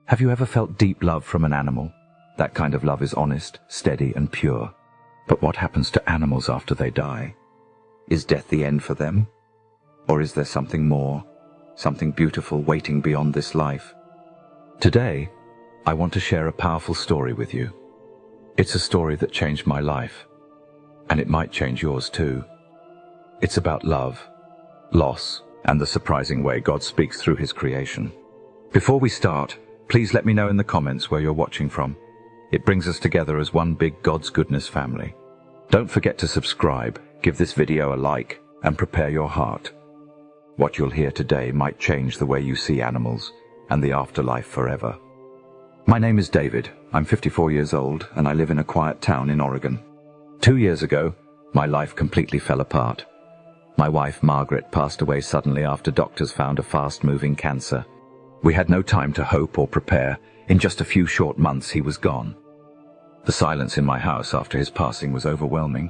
Have you ever felt deep love from an animal? That kind of love is honest, steady, and pure. But what happens to animals after they die? Is death the end for them? Or is there something more, something beautiful waiting beyond this life? Today, I want to share a powerful story with you. It's a story that changed my life, and it might change yours too. It's about love, loss, and the surprising way God speaks through His creation. Before we start, please let me know in the comments where you're watching from. It brings us together as one big God's goodness family. Don't forget to subscribe, give this video a like, and prepare your heart. What you'll hear today might change the way you see animals and the afterlife forever. My name is David. I'm 54 years old, and I live in a quiet town in Oregon. 2 years ago, my life completely fell apart. My wife, Margaret, passed away suddenly after doctors found a fast-moving cancer. We had no time to hope or prepare. In just a few short months, he was gone. The silence in my house after his passing was overwhelming.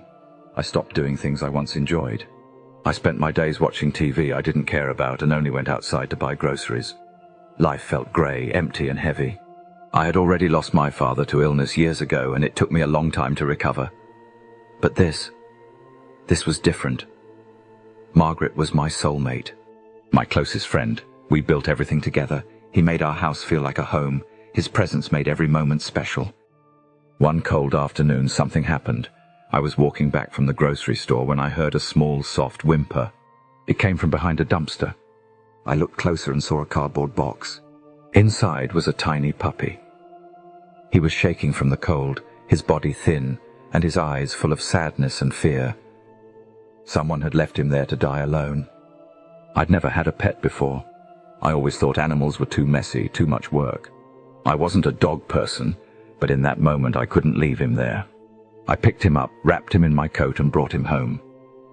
I stopped doing things I once enjoyed. I spent my days watching TV I didn't care about and only went outside to buy groceries. Life felt grey, empty and heavy. I had already lost my father to illness years ago, and it took me a long time to recover. But this was different. Margaret was my soulmate, my closest friend. We built everything together. He made our house feel like a home. His presence made every moment special. One cold afternoon, something happened. I was walking back from the grocery store when I heard a small, soft whimper. It came from behind a dumpster. I looked closer and saw a cardboard box. Inside was a tiny puppy. He was shaking from the cold, his body thin, and his eyes full of sadness and fear. Someone had left him there to die alone. I'd never had a pet before. I always thought animals were too messy, too much work. I wasn't a dog person, but in that moment I couldn't leave him there. I picked him up, wrapped him in my coat and brought him home.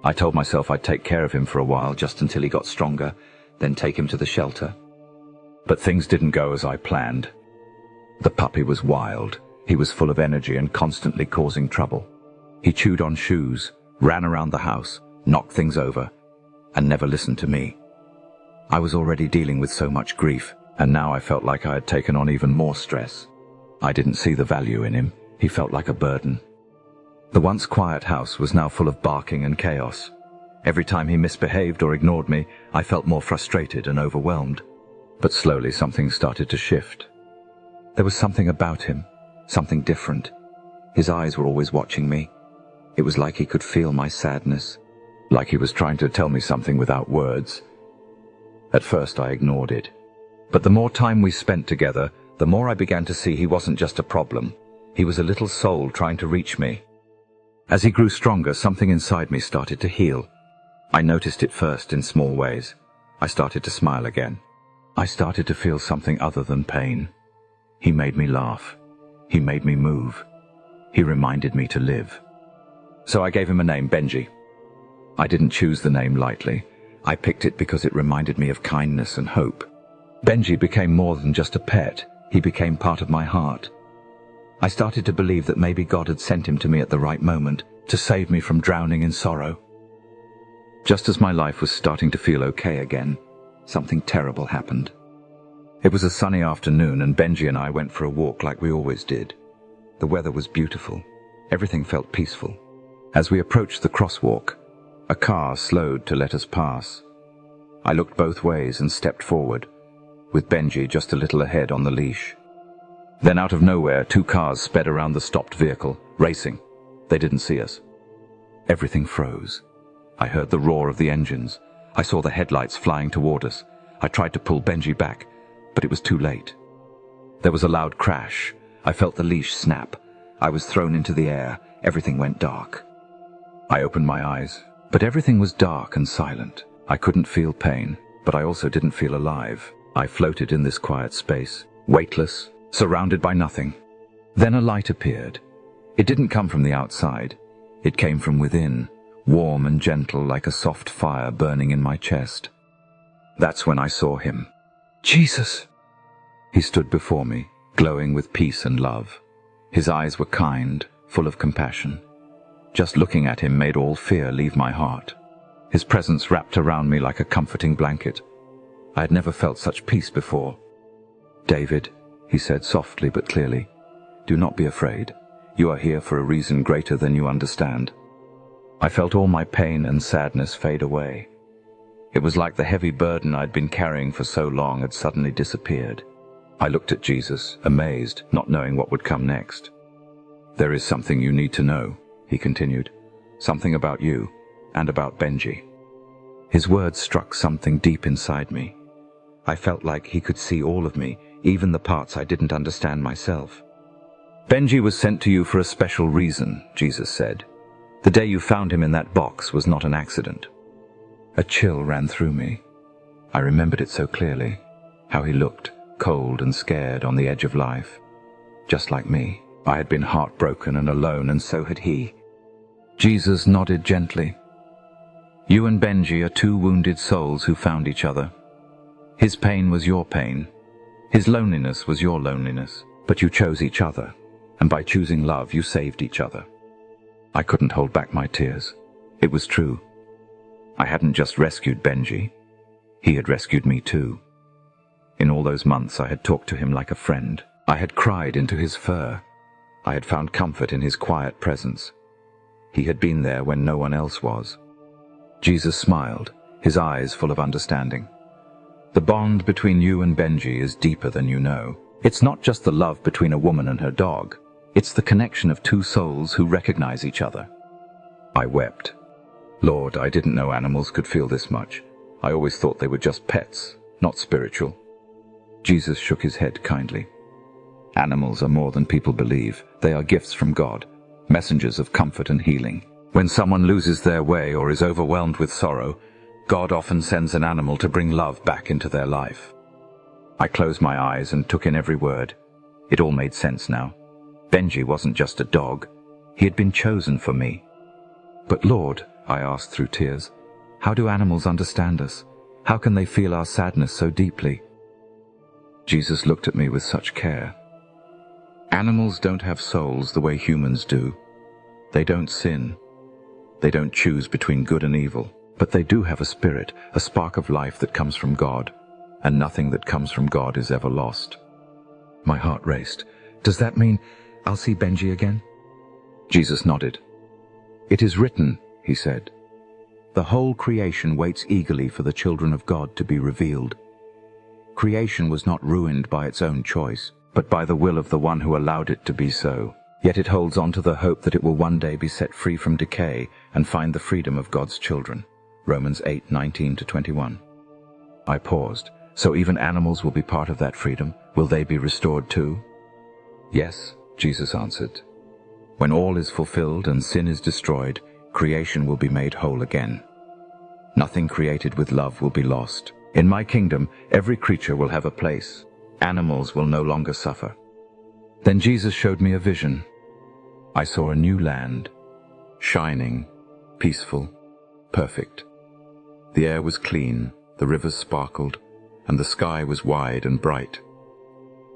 I told myself I'd take care of him for a while, just until he got stronger, then take him to the shelter. But things didn't go as I planned. The puppy was wild. He was full of energy and constantly causing trouble. He chewed on shoes, ran around the house, knocked things over, and never listened to me. I was already dealing with so much grief, and now I felt like I had taken on even more stress. I didn't see the value in him. He felt like a burden. The once quiet house was now full of barking and chaos. Every time he misbehaved or ignored me, I felt more frustrated and overwhelmed. But slowly something started to shift. There was something about him, something different. His eyes were always watching me. It was like he could feel my sadness, like he was trying to tell me something without words. At first I ignored it. But the more time we spent together, the more I began to see he wasn't just a problem. He was a little soul trying to reach me. As he grew stronger, something inside me started to heal. I noticed it first in small ways. I started to smile again. I started to feel something other than pain. He made me laugh. He made me move. He reminded me to live. So I gave him a name, Benji. I didn't choose the name lightly. I picked it because it reminded me of kindness and hope. Benji became more than just a pet. He became part of my heart. I started to believe that maybe God had sent him to me at the right moment to save me from drowning in sorrow. Just as my life was starting to feel okay again, something terrible happened. It was a sunny afternoon, and Benji and I went for a walk like we always did. The weather was beautiful. Everything felt peaceful. As we approached the crosswalk, a car slowed to let us pass. I looked both ways and stepped forward, with Benji just a little ahead on the leash. Then out of nowhere, 2 cars sped around the stopped vehicle, racing. They didn't see us. Everything froze. I heard the roar of the engines. I saw the headlights flying toward us. I tried to pull Benji back, but it was too late. There was a loud crash. I felt the leash snap. I was thrown into the air. Everything went dark. I opened my eyes, but everything was dark and silent. I couldn't feel pain, but I also didn't feel alive. I floated in this quiet space, weightless, surrounded by nothing. Then a light appeared. It didn't come from the outside. It came from within, warm and gentle like a soft fire burning in my chest. That's when I saw him. Jesus! He stood before me, glowing with peace and love. His eyes were kind, full of compassion. Just looking at him made all fear leave my heart. His presence wrapped around me like a comforting blanket. I had never felt such peace before. "David," he said softly but clearly. "Do not be afraid. You are here for a reason greater than you understand." I felt all my pain and sadness fade away. It was like the heavy burden I'd been carrying for so long had suddenly disappeared. I looked at Jesus, amazed, not knowing what would come next. "There is something you need to know," he continued. "Something about you, and about Benji." His words struck something deep inside me. I felt like he could see all of me, even the parts I didn't understand myself. "Benji was sent to you for a special reason," Jesus said. "The day you found him in that box was not an accident." A chill ran through me. I remembered it so clearly, how he looked, cold and scared on the edge of life. Just like me, I had been heartbroken and alone, and so had he. Jesus nodded gently. "You and Benji are two wounded souls who found each other. His pain was your pain. His loneliness was your loneliness. But you chose each other, and by choosing love, you saved each other." I couldn't hold back my tears. It was true. I hadn't just rescued Benji. He had rescued me too. In all those months, I had talked to him like a friend. I had cried into his fur. I had found comfort in his quiet presence. He had been there when no one else was. Jesus smiled, his eyes full of understanding. "The bond between you and Benji is deeper than you know. It's not just the love between a woman and her dog. It's the connection of two souls who recognize each other." I wept. Lord, I didn't know animals could feel this much. I always thought they were just pets, not spiritual. Jesus shook his head kindly. "Animals are more than people believe. They are gifts from God, messengers of comfort and healing. When someone loses their way or is overwhelmed with sorrow, God often sends an animal to bring love back into their life." I closed my eyes and took in every word. It all made sense now. Benji wasn't just a dog. He had been chosen for me. "But Lord," I asked through tears, "how do animals understand us? How can they feel our sadness so deeply?" Jesus looked at me with such care. "Animals don't have souls the way humans do. They don't sin. They don't choose between good and evil. But they do have a spirit, a spark of life that comes from God, and nothing that comes from God is ever lost." My heart raced. "Does that mean I'll see Benji again?" Jesus nodded. "It is written," he said. "The whole creation waits eagerly for the children of God to be revealed." Creation was not ruined by its own choice, but by the will of the one who allowed it to be so. Yet it holds on to the hope that it will one day be set free from decay and find the freedom of God's children. Romans 8:19-21. I paused. "So even animals will be part of that freedom? Will they be restored too?" "Yes," Jesus answered. "When all is fulfilled and sin is destroyed, creation will be made whole again. Nothing created with love will be lost. In my kingdom, every creature will have a place. Animals will no longer suffer." Then Jesus showed me a vision. I saw a new land, shining, peaceful, perfect. The air was clean, the rivers sparkled, and the sky was wide and bright.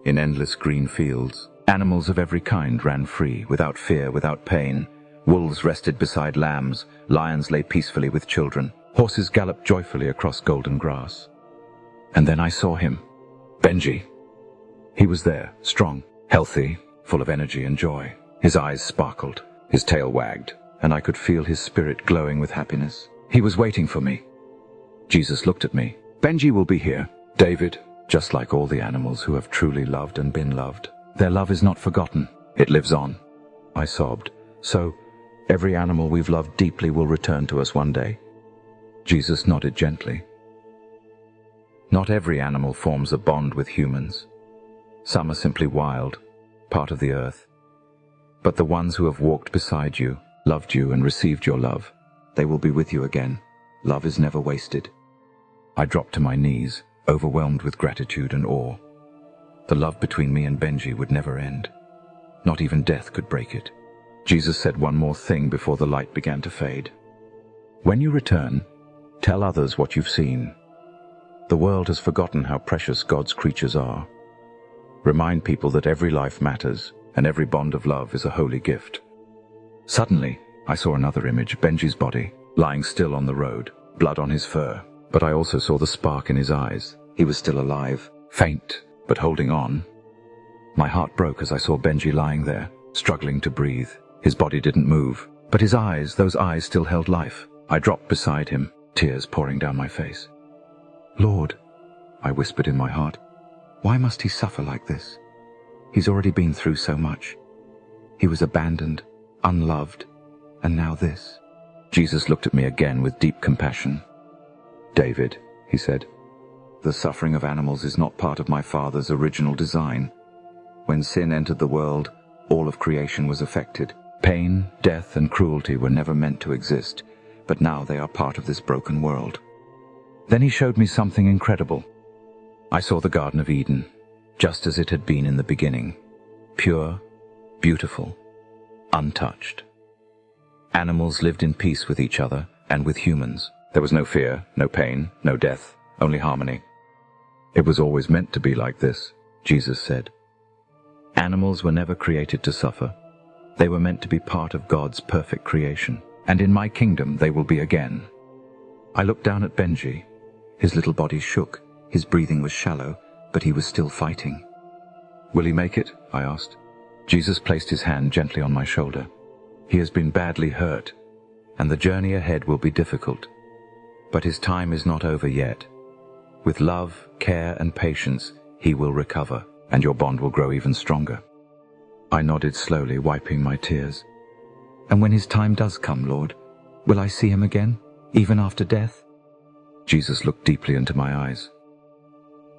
In endless green fields, animals of every kind ran free, without fear, without pain. Wolves rested beside lambs, lions lay peacefully with children, horses galloped joyfully across golden grass. And then I saw him, Benji. He was there, strong, healthy, full of energy and joy. His eyes sparkled, his tail wagged, and I could feel his spirit glowing with happiness. He was waiting for me. Jesus looked at me. "Benji will be here, David, just like all the animals who have truly loved and been loved. Their love is not forgotten. It lives on." I sobbed. "So, every animal we've loved deeply will return to us one day?" Jesus nodded gently. "Not every animal forms a bond with humans. Some are simply wild, part of the earth. But the ones who have walked beside you, loved you and received your love, they will be with you again. Love is never wasted." I dropped to my knees, overwhelmed with gratitude and awe. The love between me and Benji would never end. Not even death could break it. Jesus said one more thing before the light began to fade. "When you return, tell others what you've seen. The world has forgotten how precious God's creatures are. Remind people that every life matters, and every bond of love is a holy gift." Suddenly, I saw another image, Benji's body, lying still on the road, blood on his fur. But I also saw the spark in his eyes. He was still alive, faint, but holding on. My heart broke as I saw Benji lying there, struggling to breathe. His body didn't move, but his eyes, those eyes still held life. I dropped beside him, tears pouring down my face. "Lord," I whispered in my heart, "why must he suffer like this? He's already been through so much. He was abandoned, unloved, and now this." Jesus looked at me again with deep compassion. "David," he said, "the suffering of animals is not part of my Father's original design. When sin entered the world, all of creation was affected. Pain, death, and cruelty were never meant to exist, but now they are part of this broken world." Then he showed me something incredible. I saw the Garden of Eden, just as it had been in the beginning, pure, beautiful, untouched. Animals lived in peace with each other and with humans. There was no fear, no pain, no death, only harmony. "It was always meant to be like this," Jesus said. "Animals were never created to suffer. They were meant to be part of God's perfect creation, and in my kingdom they will be again." I looked down at Benji. His little body shook, his breathing was shallow, but he was still fighting. "Will he make it?" I asked. Jesus placed his hand gently on my shoulder. "He has been badly hurt, and the journey ahead will be difficult. But his time is not over yet. With love, care, and patience, he will recover, and your bond will grow even stronger." I nodded slowly, wiping my tears. "And when his time does come, Lord, will I see him again, even after death?" Jesus looked deeply into my eyes.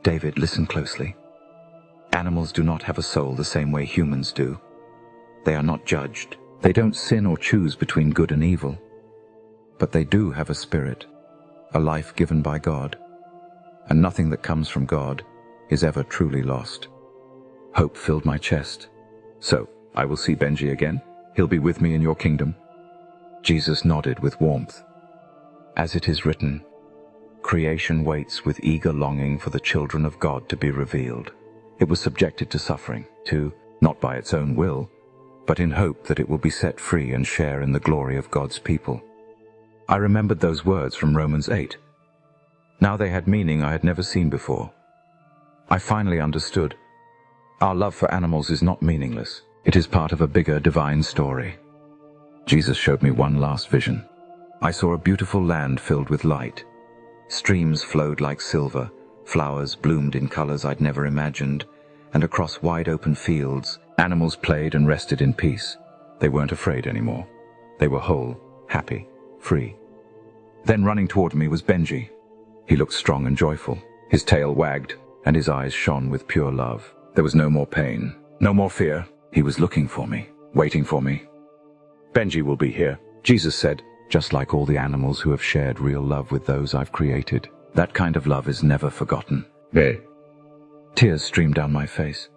"David, listen closely. Animals do not have a soul the same way humans do. They are not judged. They don't sin or choose between good and evil. But they do have a spirit, a life given by God. And nothing that comes from God is ever truly lost." Hope filled my chest. "So, I will see Benji again? He'll be with me in your kingdom?" Jesus nodded with warmth. "As it is written, creation waits with eager longing for the children of God to be revealed." It was subjected to suffering, not by its own will, but in hope that it will be set free and share in the glory of God's people. I remembered those words from Romans 8. Now they had meaning I had never seen before. I finally understood. Our love for animals is not meaningless. It is part of a bigger divine story. Jesus showed me one last vision. I saw a beautiful land filled with light. Streams flowed like silver, flowers bloomed in colors I'd never imagined, and across wide open fields, animals played and rested in peace. They weren't afraid anymore. They were whole, happy, free. Then running toward me was Benji. He looked strong and joyful. His tail wagged, and his eyes shone with pure love. There was no more pain, no more fear. He was looking for me, waiting for me. "Benji will be here," Jesus said, "just like all the animals who have shared real love with those I've created. That kind of love is never forgotten." Tears streamed down my face.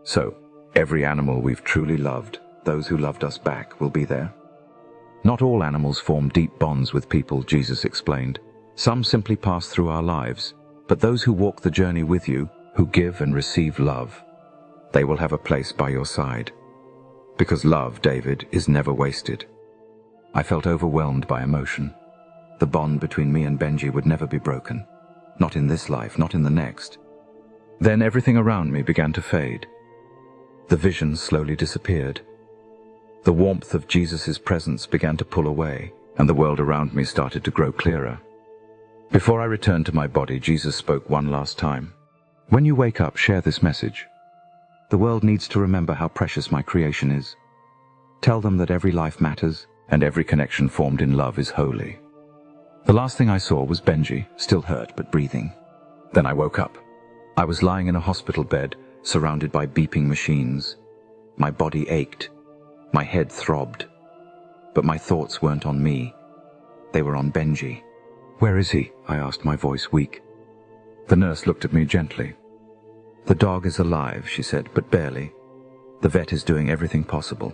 "So, every animal we've truly loved, those who loved us back, will be there?" "Not all animals form deep bonds with people," Jesus explained. "Some simply pass through our lives, but those who walk the journey with you, who give and receive love, they will have a place by your side. Because love, David, is never wasted." I felt overwhelmed by emotion. The bond between me and Benji would never be broken. Not in this life, not in the next. Then everything around me began to fade. The vision slowly disappeared. The warmth of Jesus' presence began to pull away, and the world around me started to grow clearer. Before I returned to my body, Jesus spoke one last time. "When you wake up, share this message. The world needs to remember how precious my creation is. Tell them that every life matters, and every connection formed in love is holy." The last thing I saw was Benji, still hurt but breathing. Then I woke up. I was lying in a hospital bed, surrounded by beeping machines. My body ached. My head throbbed. But my thoughts weren't on me. They were on Benji. "Where is he?" I asked, my voice weak. The nurse looked at me gently. "The dog is alive," she said, "but barely. The vet is doing everything possible."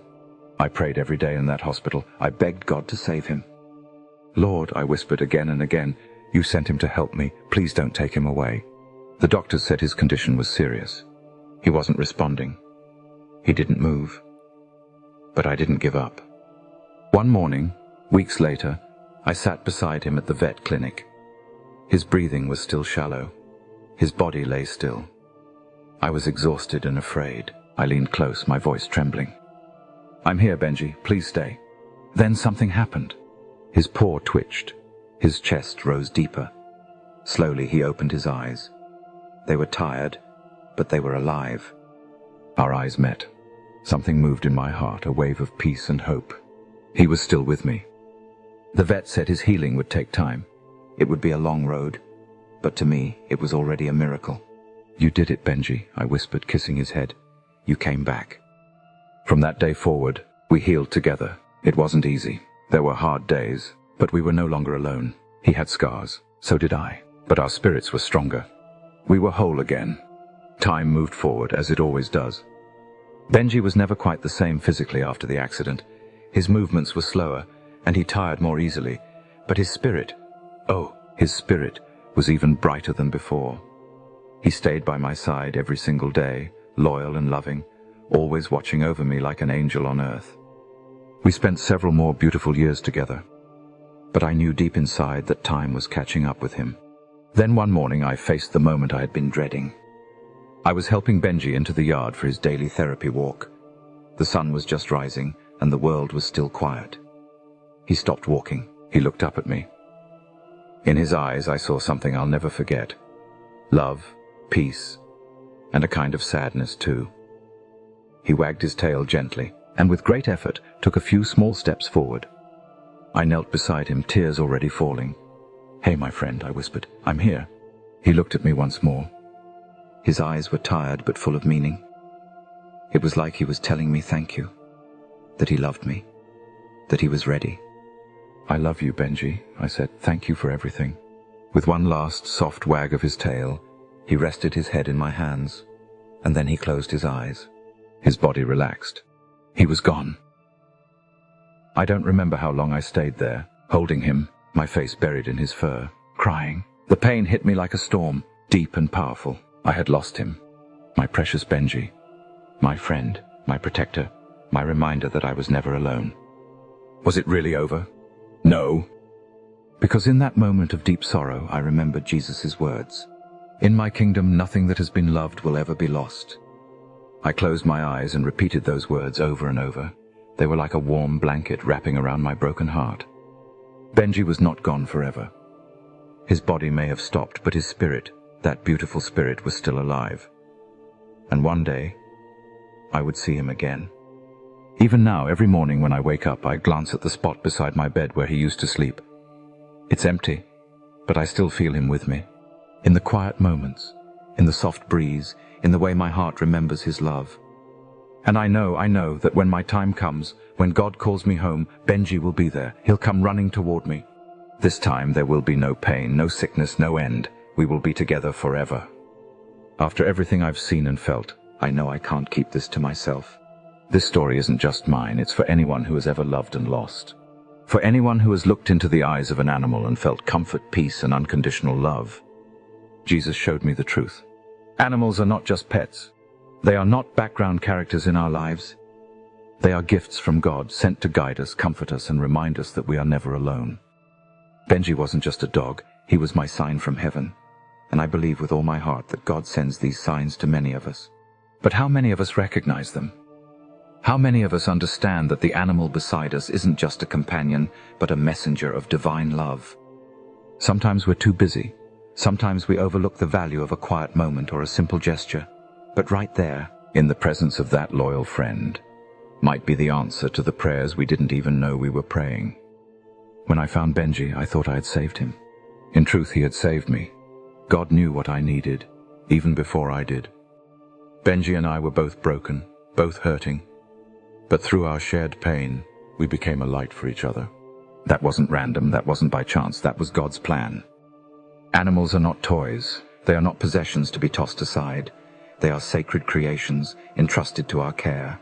I prayed every day in that hospital. I begged God to save him. "Lord," I whispered again and again, "you sent him to help me. Please don't take him away." The doctors said his condition was serious. He wasn't responding. He didn't move. But I didn't give up. One morning, weeks later, I sat beside him at the vet clinic. His breathing was still shallow. His body lay still. I was exhausted and afraid. I leaned close, my voice trembling. "I'm here, Benji. Please stay." Then something happened. His paw twitched. His chest rose deeper. Slowly he opened his eyes. They were tired, but they were alive. Our eyes met. Something moved in my heart, a wave of peace and hope. He was still with me. The vet said his healing would take time. It would be a long road, but to me, it was already a miracle. "You did it, Benji," I whispered, kissing his head. "You came back." From that day forward, we healed together. It wasn't easy. There were hard days, but we were no longer alone. He had scars. So did I. But our spirits were stronger. We were whole again. Time moved forward, as it always does. Benji was never quite the same physically after the accident. His movements were slower, and he tired more easily. But his spirit, his spirit, was even brighter than before. He stayed by my side every single day, loyal and loving, always watching over me like an angel on earth. We spent several more beautiful years together. But I knew deep inside that time was catching up with him. Then one morning I faced the moment I had been dreading. I was helping Benji into the yard for his daily therapy walk. The sun was just rising, and the world was still quiet. He stopped walking. He looked up at me. In his eyes I saw something I'll never forget. Love, peace, and a kind of sadness too. He wagged his tail gently, and with great effort took a few small steps forward. I knelt beside him, tears already falling. "Hey, my friend," I whispered. "I'm here." He looked at me once more. His eyes were tired but full of meaning. It was like he was telling me thank you, that he loved me, that he was ready. "I love you, Benji," I said. "Thank you for everything." With one last soft wag of his tail, he rested his head in my hands, and then he closed his eyes. His body relaxed. He was gone. I don't remember how long I stayed there, holding him, my face buried in his fur, crying. The pain hit me like a storm, deep and powerful. I had lost him. My precious Benji. My friend, my protector, my reminder that I was never alone. Was it really over? No. Because in that moment of deep sorrow, I remembered Jesus' words. "In my kingdom, nothing that has been loved will ever be lost." I closed my eyes and repeated those words over and over. They were like a warm blanket wrapping around my broken heart. Benji was not gone forever. His body may have stopped, but his spirit, that beautiful spirit, was still alive. And one day, I would see him again. Even now, every morning when I wake up, I glance at the spot beside my bed where he used to sleep. It's empty, but I still feel him with me. In the quiet moments, in the soft breeze, in the way my heart remembers his love. And I know that when my time comes, when God calls me home, Benji will be there. He'll come running toward me. This time there will be no pain, no sickness, no end. We will be together forever. After everything I've seen and felt, I know I can't keep this to myself. This story isn't just mine, it's for anyone who has ever loved and lost. For anyone who has looked into the eyes of an animal and felt comfort, peace, and unconditional love. Jesus showed me the truth. Animals are not just pets. They are not background characters in our lives. They are gifts from God, sent to guide us, comfort us, and remind us that we are never alone. Benji wasn't just a dog, he was my sign from heaven. And I believe with all my heart that God sends these signs to many of us. But how many of us recognize them? How many of us understand that the animal beside us isn't just a companion, but a messenger of divine love? Sometimes we're too busy. Sometimes we overlook the value of a quiet moment or a simple gesture. But right there, in the presence of that loyal friend, might be the answer to the prayers we didn't even know we were praying. When I found Benji, I thought I had saved him. In truth, he had saved me. God knew what I needed, even before I did. Benji and I were both broken, both hurting. But through our shared pain, we became a light for each other. That wasn't random, that wasn't by chance, that was God's plan. Animals are not toys. They are not possessions to be tossed aside. They are sacred creations, entrusted to our care.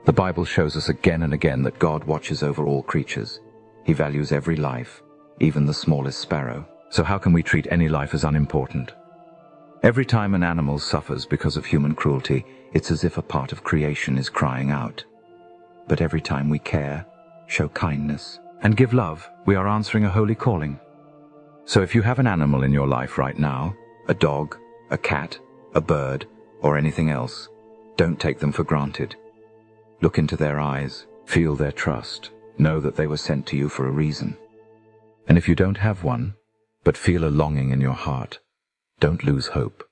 The Bible shows us again and again that God watches over all creatures. He values every life, even the smallest sparrow. So how can we treat any life as unimportant? Every time an animal suffers because of human cruelty, it's as if a part of creation is crying out. But every time we care, show kindness, and give love, we are answering a holy calling. So if you have an animal in your life right now, a dog, a cat, a bird, or anything else, Don't take them for granted. Look into their eyes, feel their trust, know that they were sent to you for a reason. And if you don't have one, but feel a longing in your heart, don't lose hope.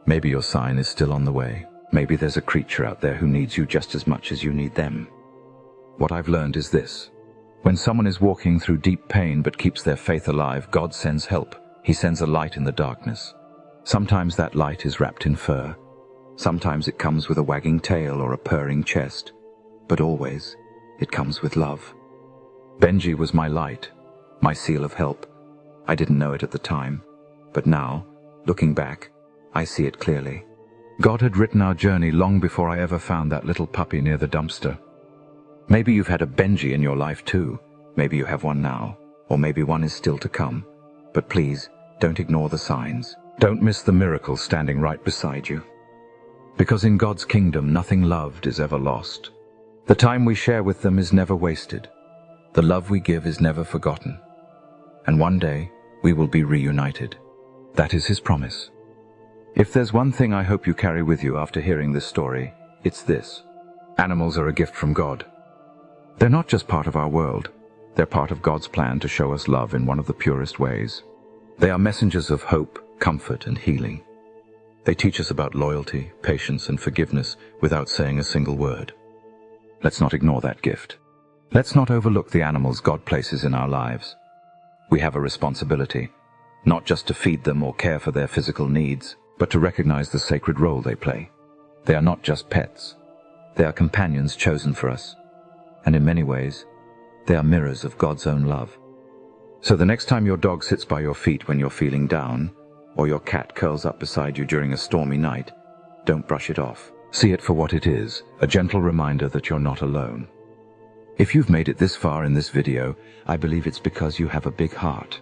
Maybe your sign is still on the way. Maybe there's a creature out there who needs you just as much as you need them. What I've learned is this. When someone is walking through deep pain but keeps their faith alive, God sends help. He sends a light in the darkness. Sometimes that light is wrapped in fur. Sometimes it comes with a wagging tail or a purring chest. But always, it comes with love. Benji was my light, my seal of help. I didn't know it at the time, but now, looking back, I see it clearly. God had written our journey long before I ever found that little puppy near the dumpster. Maybe you've had a Benji in your life too. Maybe you have one now, or maybe one is still to come. But please, don't ignore the signs. Don't miss the miracle standing right beside you. Because in God's kingdom, nothing loved is ever lost. The time we share with them is never wasted. The love we give is never forgotten. And one day, we will be reunited. That is His promise. If there's one thing I hope you carry with you after hearing this story, it's this. Animals are a gift from God. They're not just part of our world. They're part of God's plan to show us love in one of the purest ways. They are messengers of hope, comfort, and healing. They teach us about loyalty, patience, and forgiveness without saying a single word. Let's not ignore that gift. Let's not overlook the animals God places in our lives. We have a responsibility, not just to feed them or care for their physical needs, but to recognize the sacred role they play. They are not just pets. They are companions chosen for us. And in many ways, they are mirrors of God's own love. So the next time your dog sits by your feet when you're feeling down, or your cat curls up beside you during a stormy night, don't brush it off. See it for what it is, a gentle reminder that you're not alone. If you've made it this far in this video, I believe it's because you have a big heart.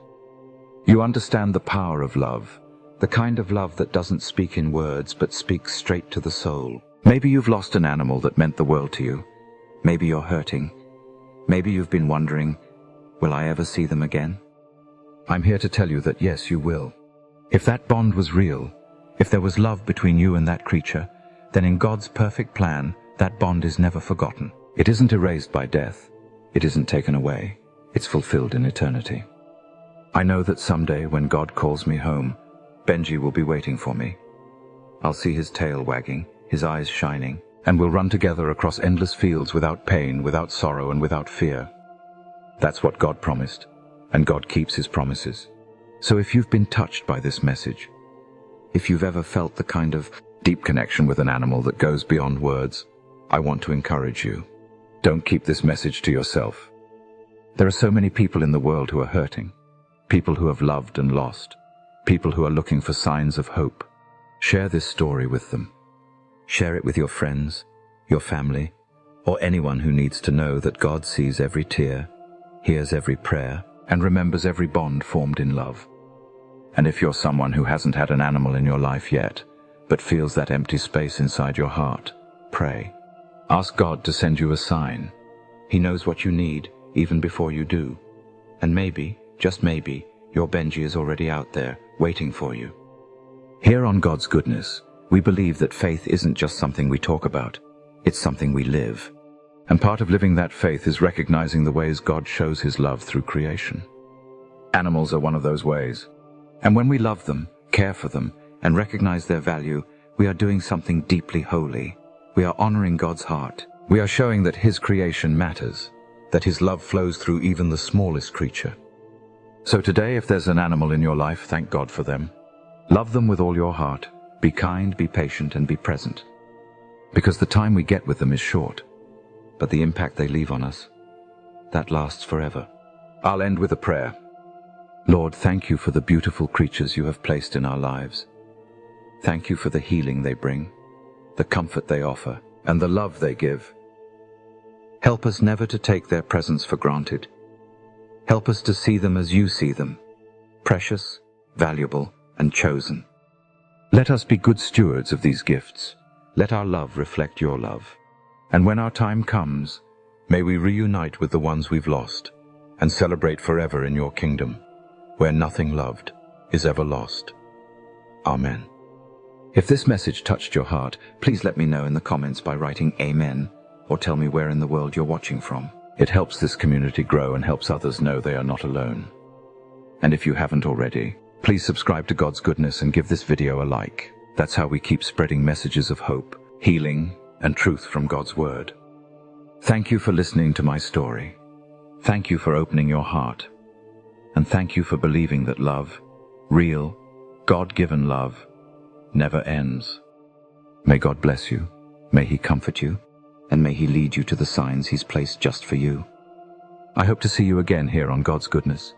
You understand the power of love, the kind of love that doesn't speak in words but speaks straight to the soul. Maybe you've lost an animal that meant the world to you. Maybe you're hurting. Maybe you've been wondering, will I ever see them again? I'm here to tell you that yes, you will. If that bond was real, if there was love between you and that creature, then in God's perfect plan, that bond is never forgotten. It isn't erased by death. It isn't taken away. It's fulfilled in eternity. I know that someday when God calls me home, Benji will be waiting for me. I'll see his tail wagging, his eyes shining, and we'll run together across endless fields without pain, without sorrow, and without fear. That's what God promised, and God keeps His promises. So if you've been touched by this message, if you've ever felt the kind of deep connection with an animal that goes beyond words, I want to encourage you. Don't keep this message to yourself. There are so many people in the world who are hurting, people who have loved and lost, people who are looking for signs of hope. Share this story with them. Share it with your friends, your family, or anyone who needs to know that God sees every tear, hears every prayer, and remembers every bond formed in love. And if you're someone who hasn't had an animal in your life yet, but feels that empty space inside your heart, pray. Ask God to send you a sign. He knows what you need, even before you do. And maybe, just maybe, your Benji is already out there, waiting for you. Here on God's Goodness, we believe that faith isn't just something we talk about. It's something we live. And part of living that faith is recognizing the ways God shows His love through creation. Animals are one of those ways. And when we love them, care for them, and recognize their value, we are doing something deeply holy. We are honoring God's heart. We are showing that His creation matters, that His love flows through even the smallest creature. So today, if there's an animal in your life, thank God for them. Love them with all your heart. Be kind, be patient, and be present. Because the time we get with them is short, but the impact they leave on us, that lasts forever. I'll end with a prayer. Lord, thank you for the beautiful creatures you have placed in our lives. Thank you for the healing they bring, the comfort they offer, and the love they give. Help us never to take their presence for granted. Help us to see them as you see them, precious, valuable, and chosen. Let us be good stewards of these gifts. Let our love reflect your love. And when our time comes, may we reunite with the ones we've lost and celebrate forever in your kingdom, where nothing loved is ever lost. Amen. If this message touched your heart, please let me know in the comments by writing Amen, or tell me where in the world you're watching from. It helps this community grow and helps others know they are not alone. And if you haven't already, please subscribe to God's Goodness and give this video a like. That's how we keep spreading messages of hope, healing, and truth from God's Word. Thank you for listening to my story. Thank you for opening your heart. And thank you for believing that love, real, God-given love, never ends. May God bless you. May He comfort you. And may He lead you to the signs He's placed just for you. I hope to see you again here on God's Goodness.